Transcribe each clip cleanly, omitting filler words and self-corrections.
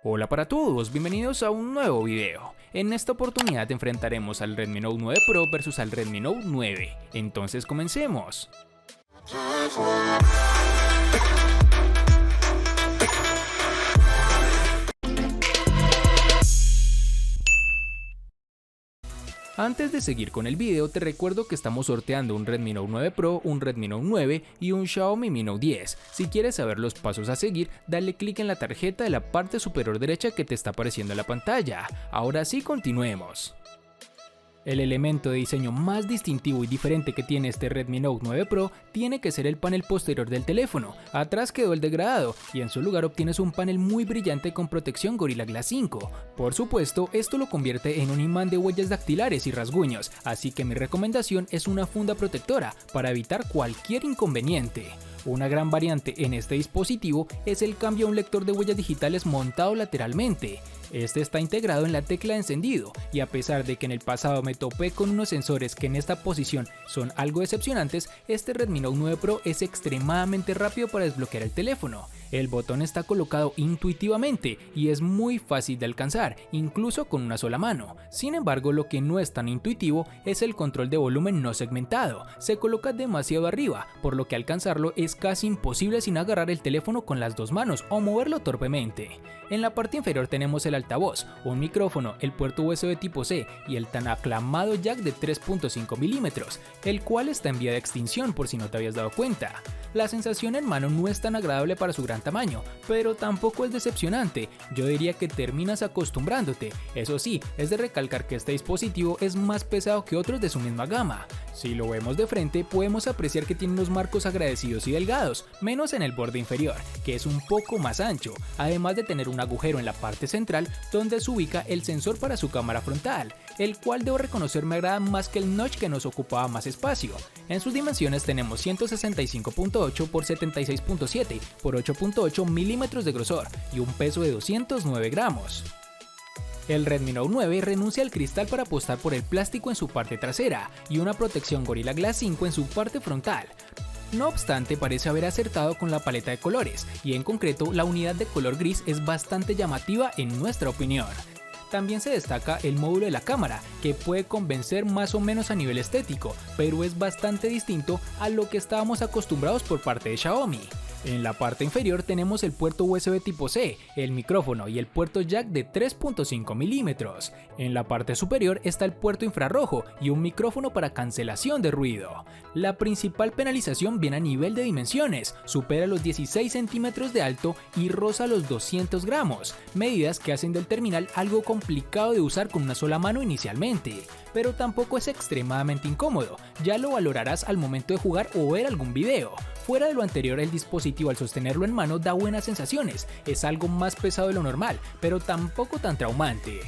Hola para todos, bienvenidos a un nuevo video. En esta oportunidad enfrentaremos al Redmi Note 9 Pro versus al Redmi Note 9. Entonces comencemos. Antes de seguir con el video, te recuerdo que estamos sorteando un Redmi Note 9 Pro, un Redmi Note 9 y un Xiaomi Mi Note 10. Si quieres saber los pasos a seguir, dale clic en la tarjeta de la parte superior derecha que te está apareciendo en la pantalla. Ahora sí, continuemos. El elemento de diseño más distintivo y diferente que tiene este Redmi Note 9 Pro tiene que ser el panel posterior del teléfono. Atrás quedó el degradado y en su lugar obtienes un panel muy brillante con protección Gorilla Glass 5. Por supuesto, esto lo convierte en un imán de huellas dactilares y rasguños, así que mi recomendación es una funda protectora para evitar cualquier inconveniente. Una gran variante en este dispositivo es el cambio a un lector de huellas digitales montado lateralmente. Este está integrado en la tecla de encendido y a pesar de que en el pasado me topé con unos sensores que en esta posición son algo decepcionantes, este Redmi Note 9 Pro es extremadamente rápido para desbloquear el teléfono. El botón está colocado intuitivamente y es muy fácil de alcanzar, incluso con una sola mano. Sin embargo, lo que no es tan intuitivo es el control de volumen no segmentado. Se coloca demasiado arriba, por lo que alcanzarlo es casi imposible sin agarrar el teléfono con las dos manos o moverlo torpemente. En la parte inferior tenemos el altavoz, un micrófono, el puerto USB tipo C y el tan aclamado jack de 3.5 mm, el cual está en vía de extinción por si no te habías dado cuenta. La sensación en mano no es tan agradable para su gran tamaño, pero tampoco es decepcionante. Yo diría que terminas acostumbrándote. Eso sí, es de recalcar que este dispositivo es más pesado que otros de su misma gama. Si lo vemos de frente, podemos apreciar que tiene unos marcos agradecidos y delgados, menos en el borde inferior, que es un poco más ancho, además de tener un agujero en la parte central donde se ubica el sensor para su cámara frontal, el cual debo reconocer me agrada más que el notch que nos ocupaba más espacio. En sus dimensiones tenemos 165.8 x 76.7 x 8.8 milímetros de grosor y un peso de 209 gramos. El Redmi Note 9 renuncia al cristal para apostar por el plástico en su parte trasera y una protección Gorilla Glass 5 en su parte frontal. No obstante, parece haber acertado con la paleta de colores y en concreto la unidad de color gris es bastante llamativa en nuestra opinión. También se destaca el módulo de la cámara, que puede convencer más o menos a nivel estético, pero es bastante distinto a lo que estábamos acostumbrados por parte de Xiaomi. En la parte inferior tenemos el puerto USB tipo C, el micrófono y el puerto jack de 3.5 mm. En la parte superior está el puerto infrarrojo y un micrófono para cancelación de ruido. La principal penalización viene a nivel de dimensiones, supera los 16 centímetros de alto y roza los 200 gramos, medidas que hacen del terminal algo complicado de usar con una sola mano inicialmente. Pero tampoco es extremadamente incómodo, ya lo valorarás al momento de jugar o ver algún video. Fuera de lo anterior, el dispositivo al sostenerlo en mano da buenas sensaciones, es algo más pesado de lo normal, pero tampoco tan traumante.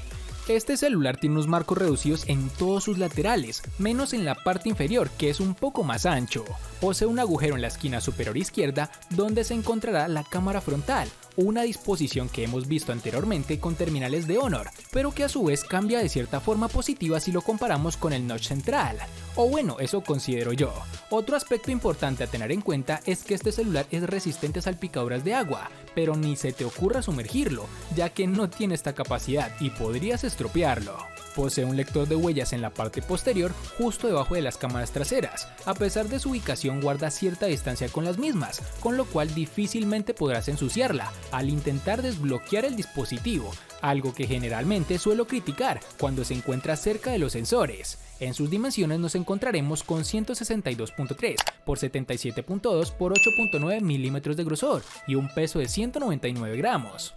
Este celular tiene unos marcos reducidos en todos sus laterales, menos en la parte inferior que es un poco más ancho. Posee un agujero en la esquina superior izquierda donde se encontrará la cámara frontal, una disposición que hemos visto anteriormente con terminales de Honor, pero que a su vez cambia de cierta forma positiva si lo comparamos con el notch central. O bueno, eso considero yo. Otro aspecto importante a tener en cuenta es que este celular es resistente a salpicaduras de agua, pero ni se te ocurra sumergirlo, ya que no tiene esta capacidad y podrías estropearlo. Posee un lector de huellas en la parte posterior, justo debajo de las cámaras traseras. A pesar de su ubicación, guarda cierta distancia con las mismas, con lo cual difícilmente podrás ensuciarla al intentar desbloquear el dispositivo, algo que generalmente suelo criticar cuando se encuentra cerca de los sensores. En sus dimensiones nos encontraremos con 162.3 x 77.2 x 8.9 milímetros de grosor y un peso de 199 gramos.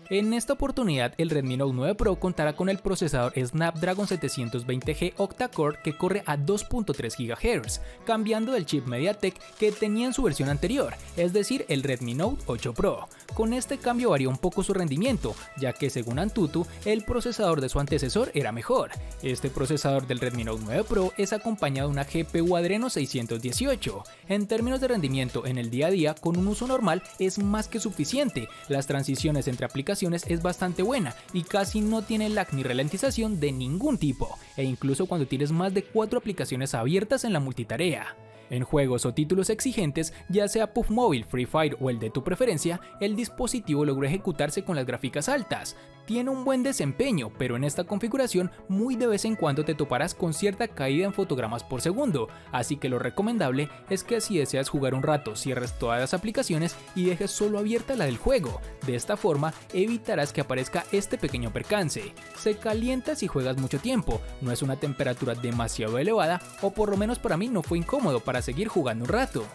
En esta oportunidad, el Redmi Note 9 Pro contará con el procesador Snapdragon 720G octa-core que corre a 2.3 GHz, cambiando del chip MediaTek que tenía en su versión anterior, es decir, el Redmi Note 8 Pro. Con este cambio varía un poco su rendimiento, ya que según Antutu, el procesador de su antecesor era mejor. Este procesador del Redmi Note 9 Pro es acompañado de una GPU Adreno 618. En términos de rendimiento en el día a día, con un uso normal es más que suficiente. Las transiciones entre aplicaciones aplicaciones es bastante buena y casi no tiene lag ni ralentización de ningún tipo, e incluso cuando tienes más de 4 aplicaciones abiertas en la multitarea. En juegos o títulos exigentes, ya sea PUBG Mobile, Free Fire o el de tu preferencia, el dispositivo logra ejecutarse con las gráficas altas. Tiene un buen desempeño, pero en esta configuración muy de vez en cuando te toparás con cierta caída en fotogramas por segundo, así que lo recomendable es que si deseas jugar un rato cierres todas las aplicaciones y dejes solo abierta la del juego. De esta forma evitarás que aparezca este pequeño percance. Se calienta si juegas mucho tiempo, no es una temperatura demasiado elevada o por lo menos para mí no fue incómodo para seguir jugando un rato.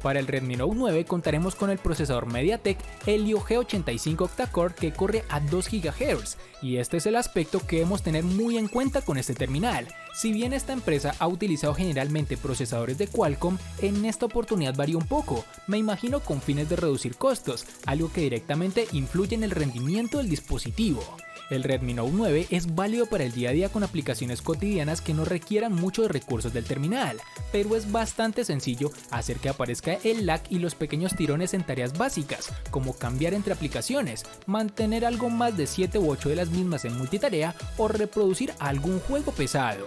Para el Redmi Note 9 contaremos con el procesador MediaTek Helio G85 octa-core que corre a 2 GHz, y este es el aspecto que debemos tener muy en cuenta con este terminal. Si bien esta empresa ha utilizado generalmente procesadores de Qualcomm, en esta oportunidad varía un poco, me imagino con fines de reducir costos, algo que directamente influye en el rendimiento del dispositivo. El Redmi Note 9 es válido para el día a día con aplicaciones cotidianas que no requieran mucho de recursos del terminal, pero es bastante sencillo hacer que aparezca el lag y los pequeños tirones en tareas básicas, como cambiar entre aplicaciones, mantener algo más de 7 u 8 de las mismas en multitarea o reproducir algún juego pesado.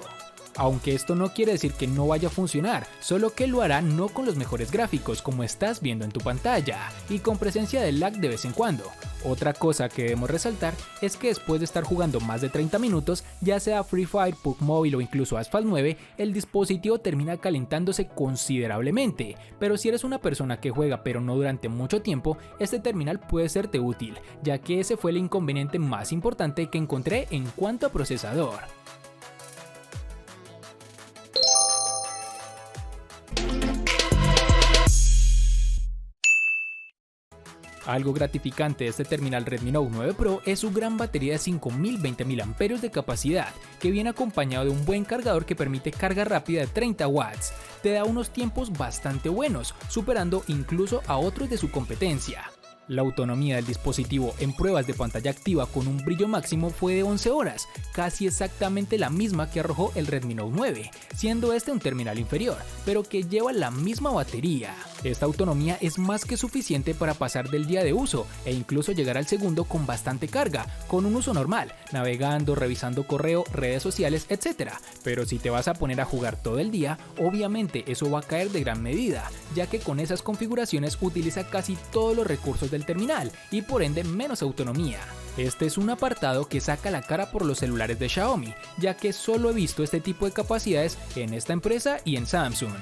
Aunque esto no quiere decir que no vaya a funcionar, solo que lo hará no con los mejores gráficos como estás viendo en tu pantalla, y con presencia de lag de vez en cuando. Otra cosa que debemos resaltar es que después de estar jugando más de 30 minutos, ya sea Free Fire, PUBG Mobile o incluso Asphalt 9, el dispositivo termina calentándose considerablemente, pero si eres una persona que juega pero no durante mucho tiempo, este terminal puede serte útil, ya que ese fue el inconveniente más importante que encontré en cuanto a procesador. Algo gratificante de este terminal Redmi Note 9 Pro es su gran batería de 5020 mAh de capacidad, que viene acompañado de un buen cargador que permite carga rápida de 30 watts. Te da unos tiempos bastante buenos, superando incluso a otros de su competencia. La autonomía del dispositivo en pruebas de pantalla activa con un brillo máximo fue de 11 horas, casi exactamente la misma que arrojó el Redmi Note 9, siendo este un terminal inferior, pero que lleva la misma batería. Esta autonomía es más que suficiente para pasar del día de uso e incluso llegar al segundo con bastante carga, con un uso normal, navegando, revisando correo, redes sociales, etc. Pero si te vas a poner a jugar todo el día, obviamente eso va a caer de gran medida, ya que con esas configuraciones utiliza casi todos los recursos del terminal y por ende menos autonomía. Este es un apartado que saca la cara por los celulares de Xiaomi, ya que solo he visto este tipo de capacidades en esta empresa y en Samsung.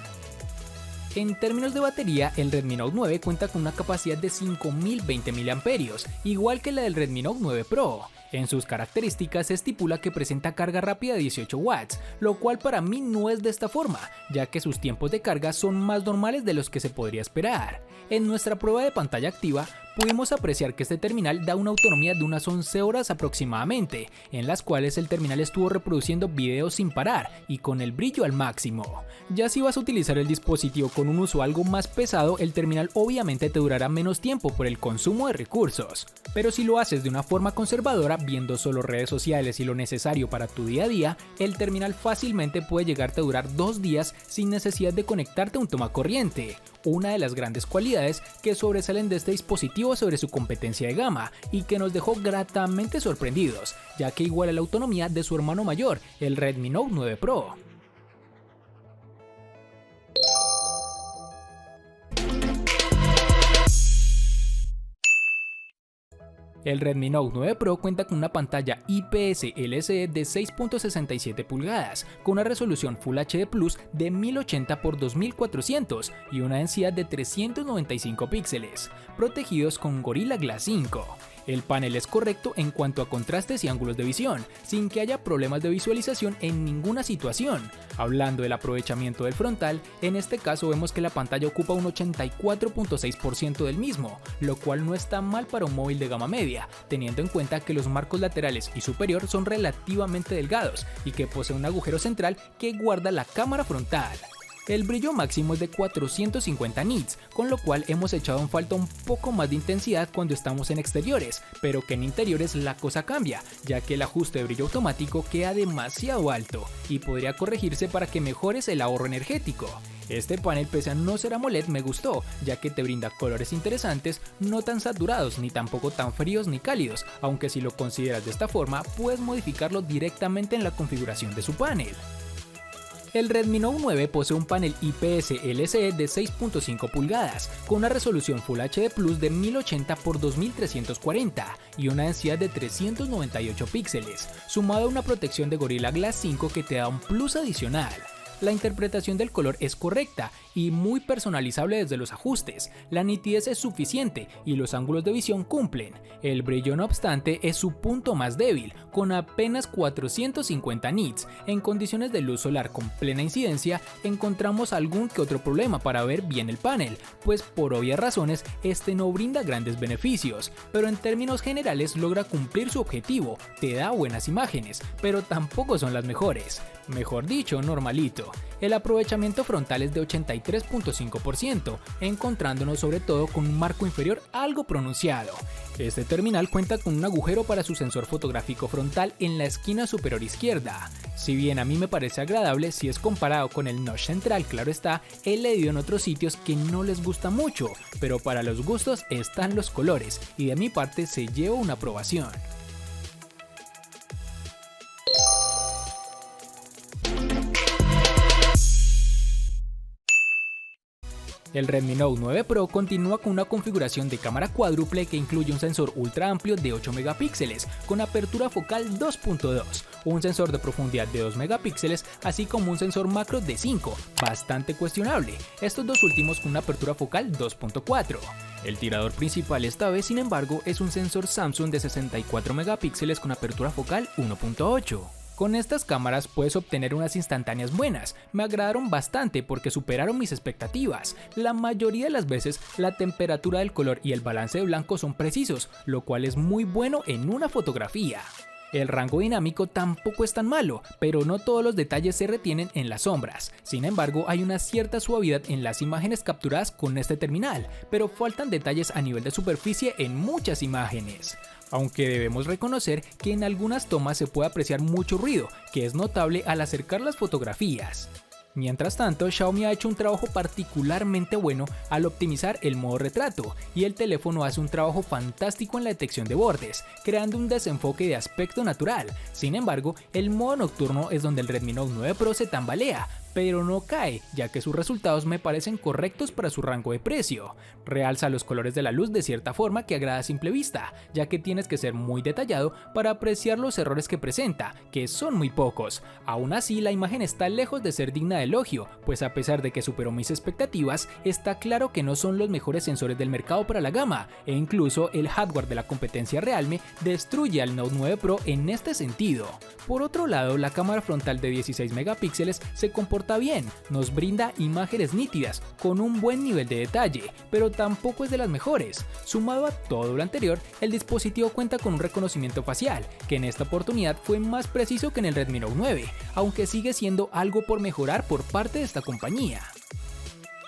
En términos de batería, el Redmi Note 9 cuenta con una capacidad de 5020 mAh, igual que la del Redmi Note 9 Pro. En sus características se estipula que presenta carga rápida de 18 watts, lo cual para mí no es de esta forma, ya que sus tiempos de carga son más normales de los que se podría esperar. En nuestra prueba de pantalla activa, pudimos apreciar que este terminal da una autonomía de unas 11 horas aproximadamente, en las cuales el terminal estuvo reproduciendo videos sin parar y con el brillo al máximo. Ya si vas a utilizar el dispositivo con un uso algo más pesado, el terminal obviamente te durará menos tiempo por el consumo de recursos. Pero si lo haces de una forma conservadora, viendo solo redes sociales y lo necesario para tu día a día, el terminal fácilmente puede llegarte a durar 2 días sin necesidad de conectarte a un tomacorriente. Una de las grandes cualidades que sobresalen de este dispositivo sobre su competencia de gama y que nos dejó gratamente sorprendidos, ya que iguala la autonomía de su hermano mayor, el Redmi Note 9 Pro. El Redmi Note 9 Pro cuenta con una pantalla IPS LCD de 6.67 pulgadas, con una resolución Full HD Plus de 1080 x 2400 y una densidad de 395 píxeles, protegidos con Gorilla Glass 5. El panel es correcto en cuanto a contrastes y ángulos de visión, sin que haya problemas de visualización en ninguna situación. Hablando del aprovechamiento del frontal, en este caso vemos que la pantalla ocupa un 84.6% del mismo, lo cual no está mal para un móvil de gama media, teniendo en cuenta que los marcos laterales y superior son relativamente delgados y que posee un agujero central que guarda la cámara frontal. El brillo máximo es de 450 nits, con lo cual hemos echado en falta un poco más de intensidad cuando estamos en exteriores, pero que en interiores la cosa cambia, ya que el ajuste de brillo automático queda demasiado alto y podría corregirse para que mejores el ahorro energético. Este panel, pese a no ser AMOLED, me gustó, ya que te brinda colores interesantes, no tan saturados ni tampoco tan fríos ni cálidos, aunque si lo consideras de esta forma, puedes modificarlo directamente en la configuración de su panel. El Redmi Note 9 posee un panel IPS LCD de 6.5 pulgadas, con una resolución Full HD Plus de 1080 x 2340 y una densidad de 398 píxeles, sumado a una protección de Gorilla Glass 5 que te da un plus adicional. La interpretación del color es correcta y muy personalizable desde los ajustes, la nitidez es suficiente y los ángulos de visión cumplen. El brillo, no obstante, es su punto más débil, con apenas 450 nits. En condiciones de luz solar con plena incidencia encontramos algún que otro problema para ver bien el panel, pues por obvias razones este no brinda grandes beneficios, pero en términos generales logra cumplir su objetivo, te da buenas imágenes, pero tampoco son las mejores. Mejor dicho, normalito. El aprovechamiento frontal es de 83.5%, encontrándonos sobre todo con un marco inferior algo pronunciado. Este terminal cuenta con un agujero para su sensor fotográfico frontal en la esquina superior izquierda. Si bien a mí me parece agradable si es comparado con el notch central, claro está, he leído en otros sitios que no les gusta mucho, pero para los gustos están los colores y de mi parte se lleva una aprobación. El Redmi Note 9 Pro continúa con una configuración de cámara cuádruple que incluye un sensor ultra amplio de 8 megapíxeles con apertura focal 2.2, un sensor de profundidad de 2 megapíxeles, así como un sensor macro de 5, bastante cuestionable, estos dos últimos con una apertura focal 2.4. El tirador principal esta vez, sin embargo, es un sensor Samsung de 64 megapíxeles con apertura focal 1.8. Con estas cámaras puedes obtener unas instantáneas buenas, me agradaron bastante porque superaron mis expectativas. La mayoría de las veces la temperatura del color y el balance de blanco son precisos, lo cual es muy bueno en una fotografía. El rango dinámico tampoco es tan malo, pero no todos los detalles se retienen en las sombras. Sin embargo, hay una cierta suavidad en las imágenes capturadas con este terminal, pero faltan detalles a nivel de superficie en muchas imágenes. Aunque debemos reconocer que en algunas tomas se puede apreciar mucho ruido, que es notable al acercar las fotografías. Mientras tanto, Xiaomi ha hecho un trabajo particularmente bueno al optimizar el modo retrato, y el teléfono hace un trabajo fantástico en la detección de bordes, creando un desenfoque de aspecto natural. Sin embargo, el modo nocturno es donde el Redmi Note 9 Pro se tambalea, pero no cae, ya que sus resultados me parecen correctos para su rango de precio. Realza los colores de la luz de cierta forma que agrada a simple vista, ya que tienes que ser muy detallado para apreciar los errores que presenta, que son muy pocos. Aún así, la imagen está lejos de ser digna de elogio, pues a pesar de que superó mis expectativas, está claro que no son los mejores sensores del mercado para la gama, e incluso el hardware de la competencia Realme destruye al Note 9 Pro en este sentido. Por otro lado, la cámara frontal de 16 megapíxeles se comporta bien, nos brinda imágenes nítidas con un buen nivel de detalle, pero tampoco es de las mejores. Sumado a todo lo anterior, el dispositivo cuenta con un reconocimiento facial, que en esta oportunidad fue más preciso que en el Redmi Note 9, aunque sigue siendo algo por mejorar por parte de esta compañía.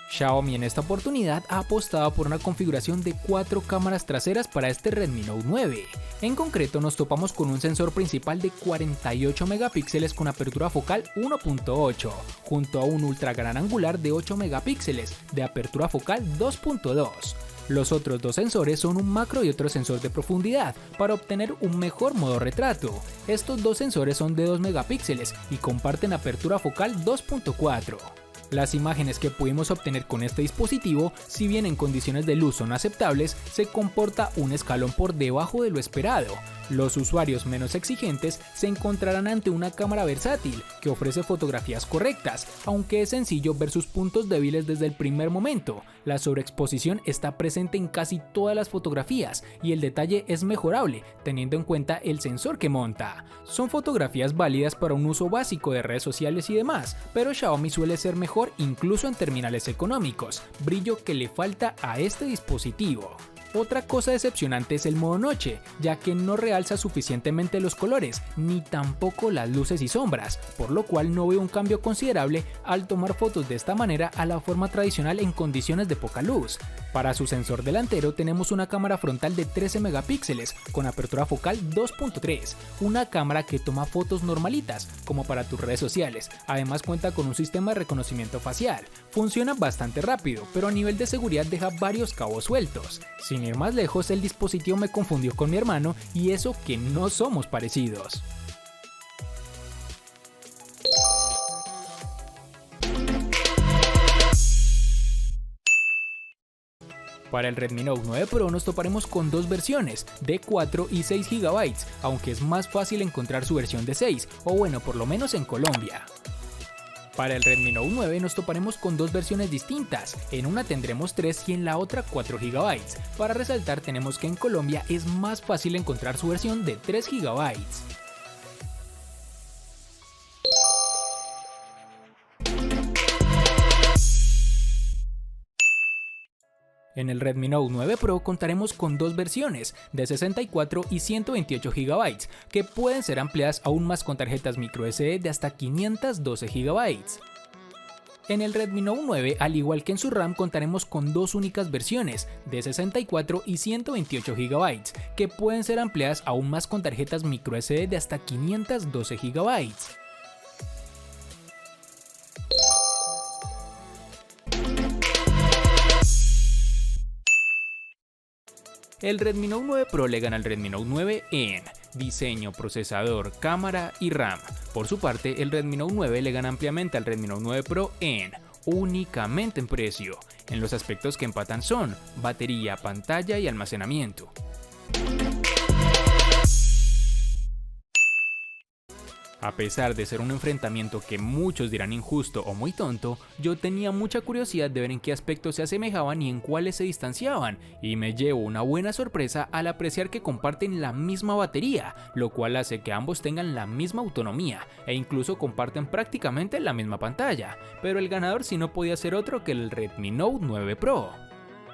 Xiaomi en esta oportunidad ha apostado por una configuración de 4 cámaras traseras para este Redmi Note 9. En concreto nos topamos con un sensor principal de 48 megapíxeles con apertura focal 1.8, junto a un ultra gran angular de 8 megapíxeles de apertura focal 2.2. Los otros dos sensores son un macro y otro sensor de profundidad para obtener un mejor modo retrato. Estos dos sensores son de 2 megapíxeles y comparten apertura focal 2.4. Las imágenes que pudimos obtener con este dispositivo, si bien en condiciones de luz son aceptables, se comporta un escalón por debajo de lo esperado. Los usuarios menos exigentes se encontrarán ante una cámara versátil que ofrece fotografías correctas, aunque es sencillo ver sus puntos débiles desde el primer momento. La sobreexposición está presente en casi todas las fotografías y el detalle es mejorable teniendo en cuenta el sensor que monta. Son fotografías válidas para un uso básico de redes sociales y demás, pero Xiaomi suele ser mejor incluso en terminales económicos, brillo que le falta a este dispositivo. Otra cosa decepcionante es el modo noche, ya que no realza suficientemente los colores, ni tampoco las luces y sombras, por lo cual no veo un cambio considerable al tomar fotos de esta manera a la forma tradicional en condiciones de poca luz. Para su sensor delantero tenemos una cámara frontal de 13 megapíxeles con apertura focal 2.3, una cámara que toma fotos normalitas, como para tus redes sociales. Además cuenta con un sistema de reconocimiento facial. Funciona bastante rápido, pero a nivel de seguridad deja varios cabos sueltos. Sin ir más lejos, el dispositivo me confundió con mi hermano y eso que no somos parecidos. Para el Redmi Note 9 Pro nos toparemos con dos versiones, de 4 y 6 GB, aunque es más fácil encontrar su versión de 6, o bueno, por lo menos en Colombia. Para el Redmi Note 9 nos toparemos con dos versiones distintas, en una tendremos 3 y en la otra 4 GB. Para resaltar tenemos que en Colombia es más fácil encontrar su versión de 3 GB. En el Redmi Note 9 Pro contaremos con dos versiones, de 64 y 128 GB, que pueden ser ampliadas aún más con tarjetas microSD de hasta 512 GB. En el Redmi Note 9, al igual que en su RAM, contaremos con dos únicas versiones, de 64 y 128 GB, que pueden ser ampliadas aún más con tarjetas microSD de hasta 512 GB. El Redmi Note 9 Pro le gana al Redmi Note 9 en diseño, procesador, cámara y RAM. Por su parte, el Redmi Note 9 le gana ampliamente al Redmi Note 9 Pro únicamente en precio. En los aspectos que empatan son batería, pantalla y almacenamiento. A pesar de ser un enfrentamiento que muchos dirán injusto o muy tonto, yo tenía mucha curiosidad de ver en qué aspectos se asemejaban y en cuáles se distanciaban, y me llevo una buena sorpresa al apreciar que comparten la misma batería, lo cual hace que ambos tengan la misma autonomía e incluso comparten prácticamente la misma pantalla, pero el ganador sí no podía ser otro que el Redmi Note 9 Pro.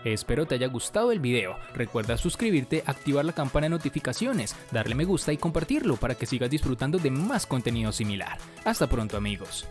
Espero te haya gustado el video, recuerda suscribirte, activar la campana de notificaciones, darle me gusta y compartirlo para que sigas disfrutando de más contenido similar. Hasta pronto amigos.